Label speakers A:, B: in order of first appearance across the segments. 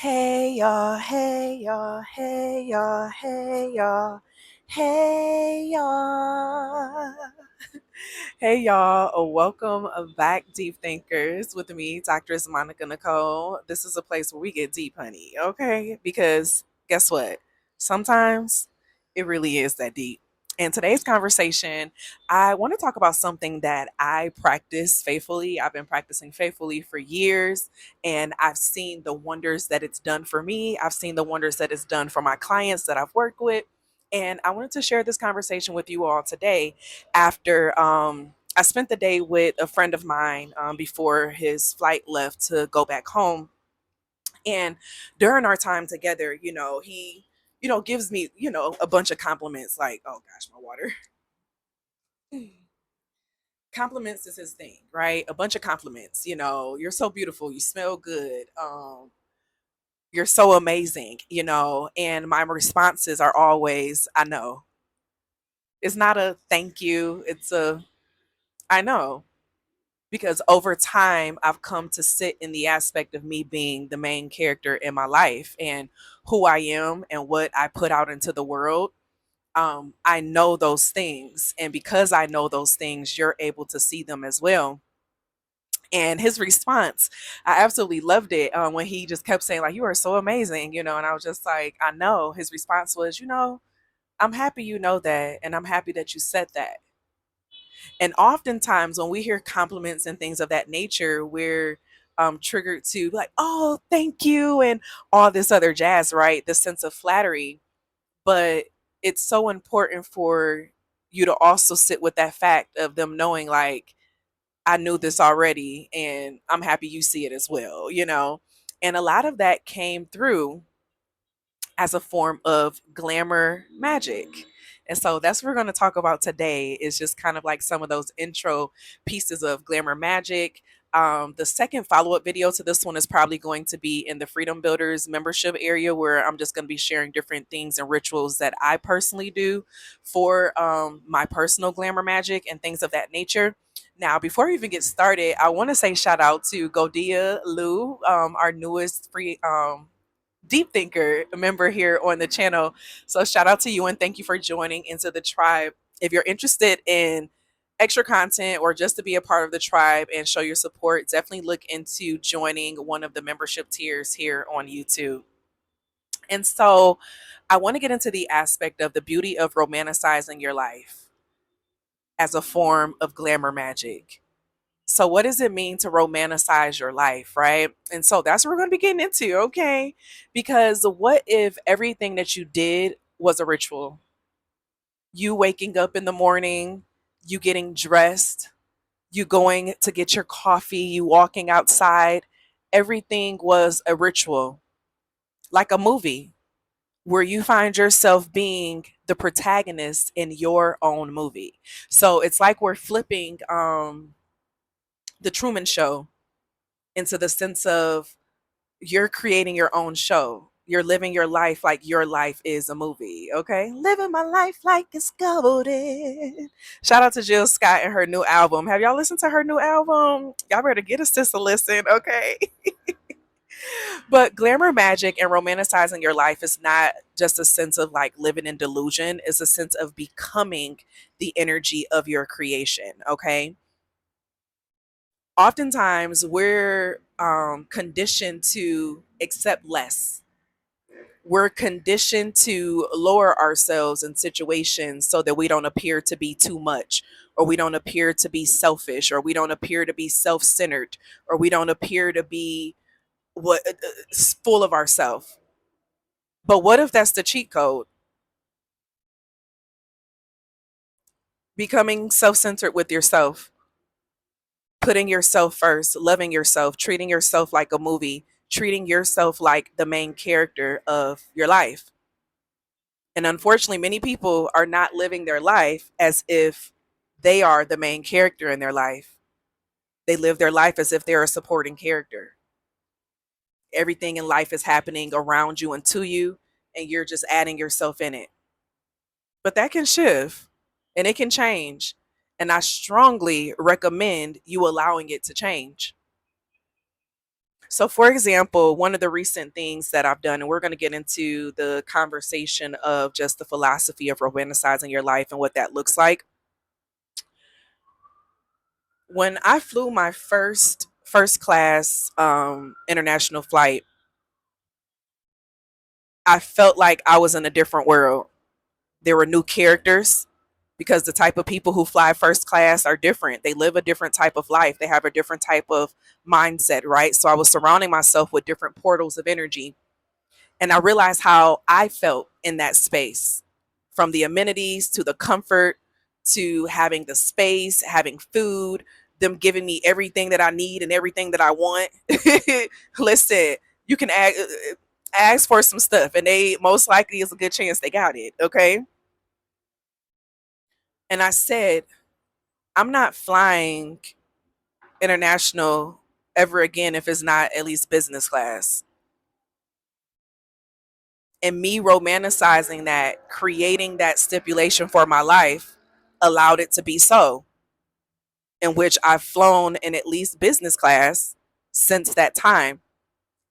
A: Hey y'all, hey y'all, hey y'all, hey y'all, hey y'all. Hey y'all, welcome back, Deep Thinkers, with me, Dr. Monica Nicole. This is a place where we get deep, honey, okay? Because guess what? Sometimes it really is that deep. In today's conversation, I want to talk about something that I practice faithfully. I've been practicing faithfully for years, and I've seen the wonders that it's done for me. I've seen the wonders that it's done for my clients that I've worked with. And I wanted to share this conversation with you all today after I spent the day with a friend of mine before his flight left to go back home. And during our time together, he, gives me, a bunch of compliments like, oh gosh, my water. Compliments is his thing, right? A bunch of compliments. You're so beautiful. You smell good. You're so amazing, and my responses are always, I know. It's not a thank you. It's a, I know. Because over time I've come to sit in the aspect of me being the main character in my life and who I am and what I put out into the world. I know those things, and because I know those things, you're able to see them as well. And his response, I absolutely loved it when he just kept saying like, "You are so amazing," and I was just like, "I know." His response was, "I'm happy you know that, and I'm happy that you said that." And oftentimes, when we hear compliments and things of that nature, we're triggered to be like, oh, thank you, and all this other jazz, right? The sense of flattery. But it's so important for you to also sit with that fact of them knowing, like, I knew this already, and I'm happy you see it as well. And a lot of that came through as a form of glamour magic. And so that's what we're going to talk about today is just kind of like some of those intro pieces of glamour magic. The second follow-up video to this one is probably going to be in the Freedom Builders membership area where I'm just going to be sharing different things and rituals that I personally do for my personal glamour magic and things of that nature. Now, before we even get started, I want to say shout out to Godia Lou, our newest free deep thinker member here on the channel. So shout out to you and thank you for joining into the tribe. If you're interested in extra content or just to be a part of the tribe and show your support, definitely look into joining one of the membership tiers here on YouTube. And so I want to get into the aspect of the beauty of romanticizing your life as a form of glamour magic. So, what does it mean to romanticize your life, right? And so that's what we're going to be getting into, okay? Because what if everything that you did was a ritual? You waking up in the morning, you getting dressed, you going to get your coffee, you walking outside, everything was a ritual, like a movie where you find yourself being the protagonist in your own movie. So it's like we're flipping the Truman Show into the sense of you're creating your own show. You're living your life like your life is a movie, okay? Living my life like it's golden. Shout out to Jill Scott and her new album. Have y'all listened to her new album? Y'all better get a sis a listen, okay? But glamour magic and romanticizing your life is not just a sense of like living in delusion, it's a sense of becoming the energy of your creation, okay? Oftentimes we're conditioned to accept less. We're conditioned to lower ourselves in situations so that we don't appear to be too much, or we don't appear to be selfish, or we don't appear to be self-centered, or we don't appear to be what full of ourselves. But what if that's the cheat code? Becoming self-centered with yourself, putting yourself first, loving yourself, treating yourself like a movie, treating yourself like the main character of your life. And unfortunately, many people are not living their life as if they are the main character in their life. They live their life as if they're a supporting character. Everything in life is happening around you and to you, and you're just adding yourself in it. But that can shift and it can change. And I strongly recommend you allowing it to change. So, for example, one of the recent things that I've done, and we're going to get into the conversation of just the philosophy of romanticizing your life and what that looks like. When I flew my first class international flight, I felt like I was in a different world. There were new characters because the type of people who fly first class are different. They live a different type of life. They have a different type of mindset, right? So I was surrounding myself with different portals of energy. And I realized how I felt in that space, from the amenities to the comfort to having the space, having food, them giving me everything that I need and everything that I want. Listen, you can ask for some stuff, and they most likely is a good chance they got it. Okay. And I said, I'm not flying international ever again if it's not at least business class. And me romanticizing that, creating that stipulation for my life, allowed it to be so, in which I've flown in at least business class since that time.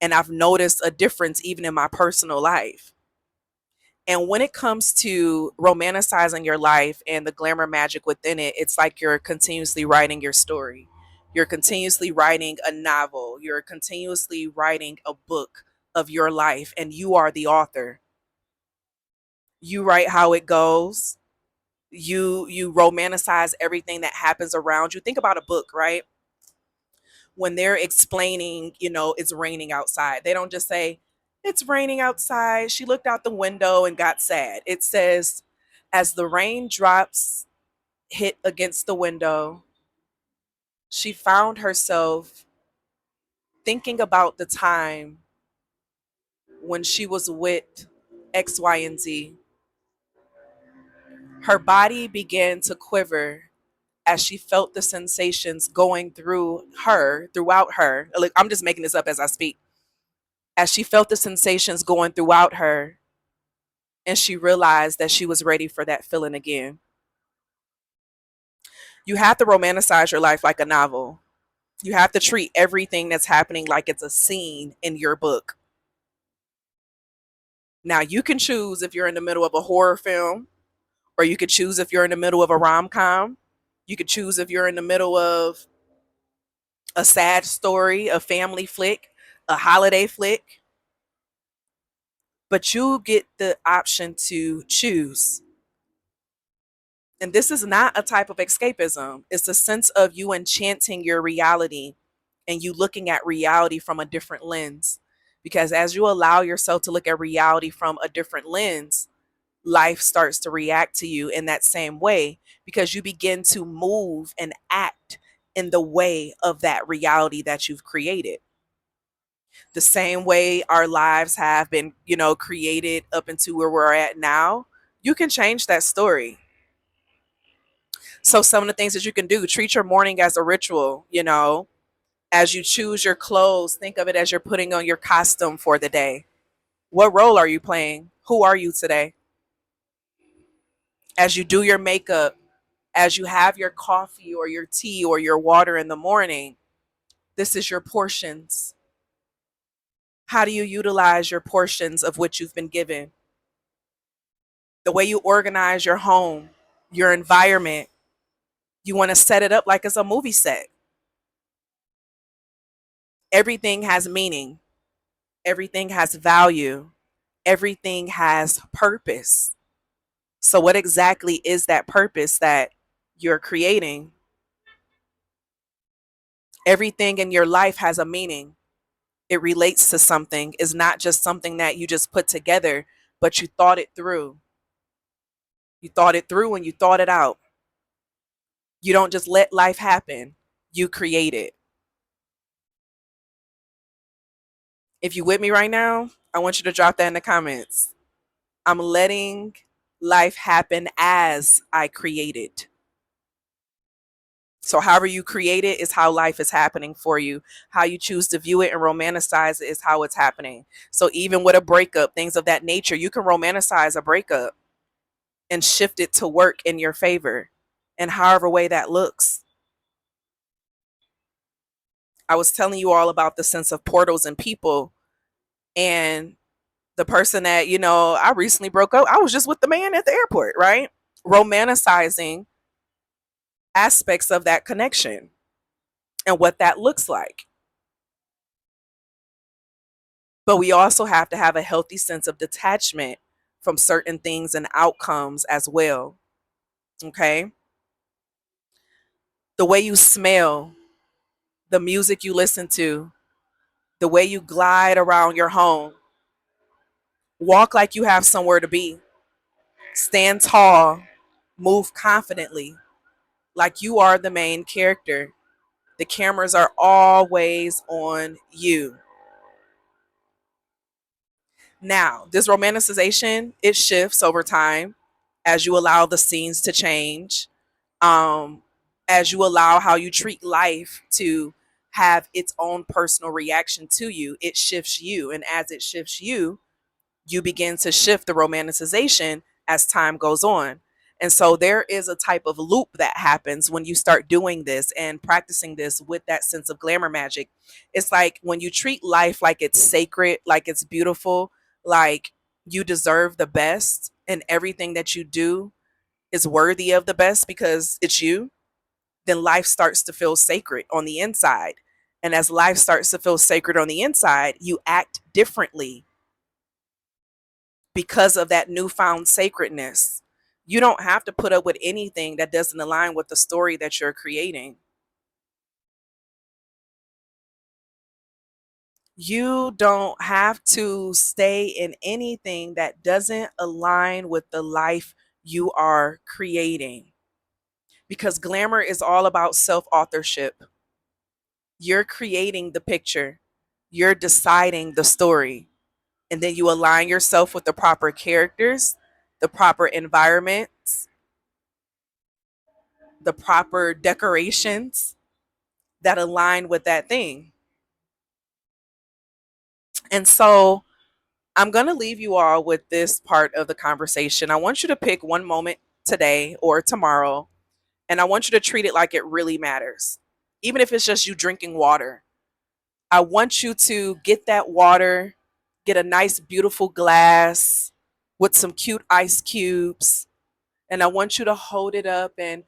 A: And I've noticed a difference even in my personal life. And when it comes to romanticizing your life and the glamour magic within it, it's like you're continuously writing your story. You're continuously writing a novel. You're continuously writing a book of your life, and you are the author. You write how it goes. You romanticize everything that happens around you. Think about a book, right? When they're explaining, it's raining outside, they don't just say it's raining outside, she looked out the window and got sad. It says, as the raindrops hit against the window, she found herself thinking about the time when she was with X, Y, and Z. Her body began to quiver as she felt the sensations going throughout her. Like, I'm just making this up as I speak. As she felt the sensations going throughout her, and she realized that she was ready for that feeling again. You have to romanticize your life like a novel. You have to treat everything that's happening like it's a scene in your book. Now, you can choose if you're in the middle of a horror film, or you could choose if you're in the middle of a rom com. You could choose if you're in the middle of a sad story, a family flick, a holiday flick, but you get the option to choose. And this is not a type of escapism. It's a sense of you enchanting your reality and you looking at reality from a different lens. Because as you allow yourself to look at reality from a different lens, life starts to react to you in that same way because you begin to move and act in the way of that reality that you've created. The same way our lives have been, created up into where we're at now, you can change that story. So some of the things that you can do, treat your morning as a ritual, as you choose your clothes, think of it as you're putting on your costume for the day. What role are you playing? Who are you today? As you do your makeup, as you have your coffee or your tea or your water in the morning, this is your portions. How do you utilize your portions of what you've been given? The way you organize your home, your environment, you want to set it up like it's a movie set. Everything has meaning, everything has value, everything has purpose. So, what exactly is that purpose that you're creating? Everything in your life has a meaning. It relates to something. It's not just something that you just put together, but you thought it through. You thought it through and you thought it out. You don't just let life happen, you create it. If you with me right now, I want you to drop that in the comments. I'm letting life happen as I create it. So, however you create it is how life is happening for you. How you choose to view it and romanticize it is how it's happening. So, even with a breakup, things of that nature, you can romanticize a breakup and shift it to work in your favor, and however way that looks. I was telling you all about the sense of portals and people, and the person that, I recently broke up. I was just with the man at the airport, right? Romanticizing aspects of that connection and what that looks like. But we also have to have a healthy sense of detachment from certain things and outcomes as well. Okay. The way you smell, the music you listen to, the way you glide around your home, walk like you have somewhere to be, stand tall, move confidently, like you are the main character. The cameras are always on you. Now, this romanticization, it shifts over time as you allow the scenes to change, um, as you allow how you treat life to have its own personal reaction to you. It shifts you. And as it shifts you, you begin to shift the romanticization as time goes on. And so there is a type of loop that happens when you start doing this and practicing this with that sense of glamour magic. It's like when you treat life like it's sacred, like it's beautiful, like you deserve the best, and everything that you do is worthy of the best because it's you, then life starts to feel sacred on the inside. And as life starts to feel sacred on the inside, you act differently because of that newfound sacredness. You don't have to put up with anything that doesn't align with the story that you're creating. You don't have to stay in anything that doesn't align with the life you are creating, because glamour is all about self authorship. You're creating the picture, you're deciding the story, and then you align yourself with the proper characters, the proper environments, the proper decorations that align with that thing. And so I'm going to leave you all with this part of the conversation. I want you to pick one moment today or tomorrow, and I want you to treat it like it really matters. Even if it's just you drinking water, I want you to get that water, get a nice, beautiful glass with some cute ice cubes, and I want you to hold it up and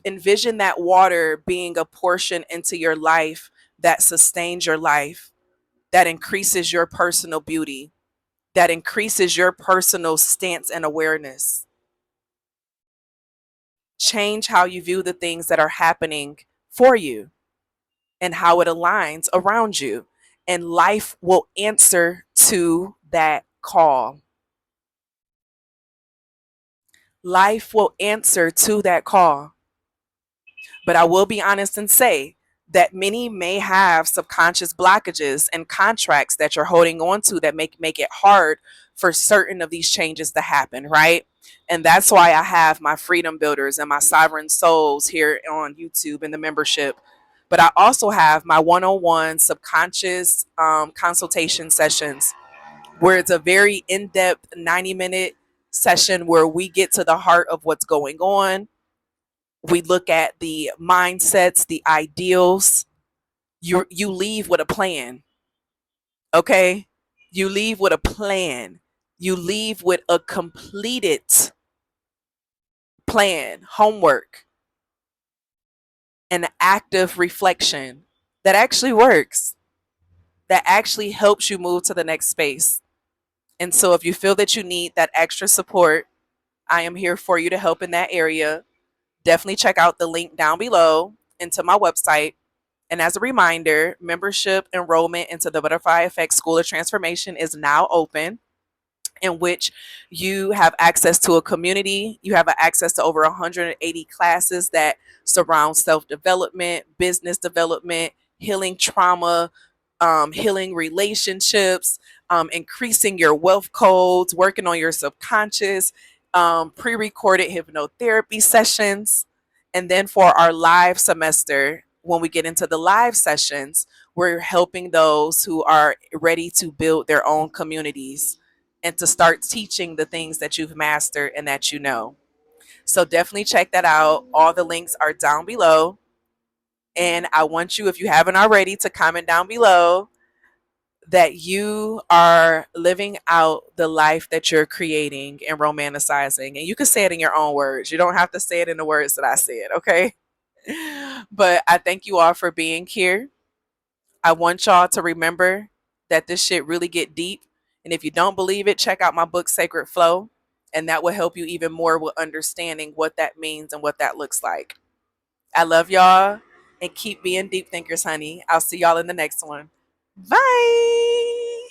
A: envision that water being a portion into your life that sustains your life, that increases your personal beauty, that increases your personal stance and awareness. Change how you view the things that are happening for you and how it aligns around you. And life will answer to that call. Life will answer to that call. But I will be honest and say that many may have subconscious blockages and contracts that you're holding on to that make it hard for certain of these changes to happen, right? And that's why I have my freedom builders and my sovereign souls here on YouTube in the membership. But I also have my one-on-one subconscious consultation sessions where it's a very in-depth 90-minute session where we get to the heart of what's going on. We look at the mindsets, the ideals. You leave with a plan. Okay? You leave with a plan. You leave with a completed plan, homework, and active reflection that actually works, that actually helps you move to the next space. And so if you feel that you need that extra support, I am here for you to help in that area. Definitely check out the link down below into my website. And as a reminder, membership enrollment into the Butterfly Effect School of Transformation is now open, in which you have access to a community. You have access to over 180 classes that surround self development, business development, healing trauma, healing relationships, increasing your wealth codes, working on your subconscious, pre recorded hypnotherapy sessions. And then for our live semester, when we get into the live sessions, we're helping those who are ready to build their own communities and to start teaching the things that you've mastered and that you know. So definitely check that out. All the links are down below. And I want you, if you haven't already, to comment down below that you are living out the life that you're creating and romanticizing. And you can say it in your own words. You don't have to say it in the words that I said, okay? But I thank you all for being here. I want y'all to remember that this shit really get deep. And if you don't believe it, check out my book, Sacred Flow. And that will help you even more with understanding what that means and what that looks like. I love y'all and keep being deep thinkers, honey. I'll see y'all in the next one. Bye.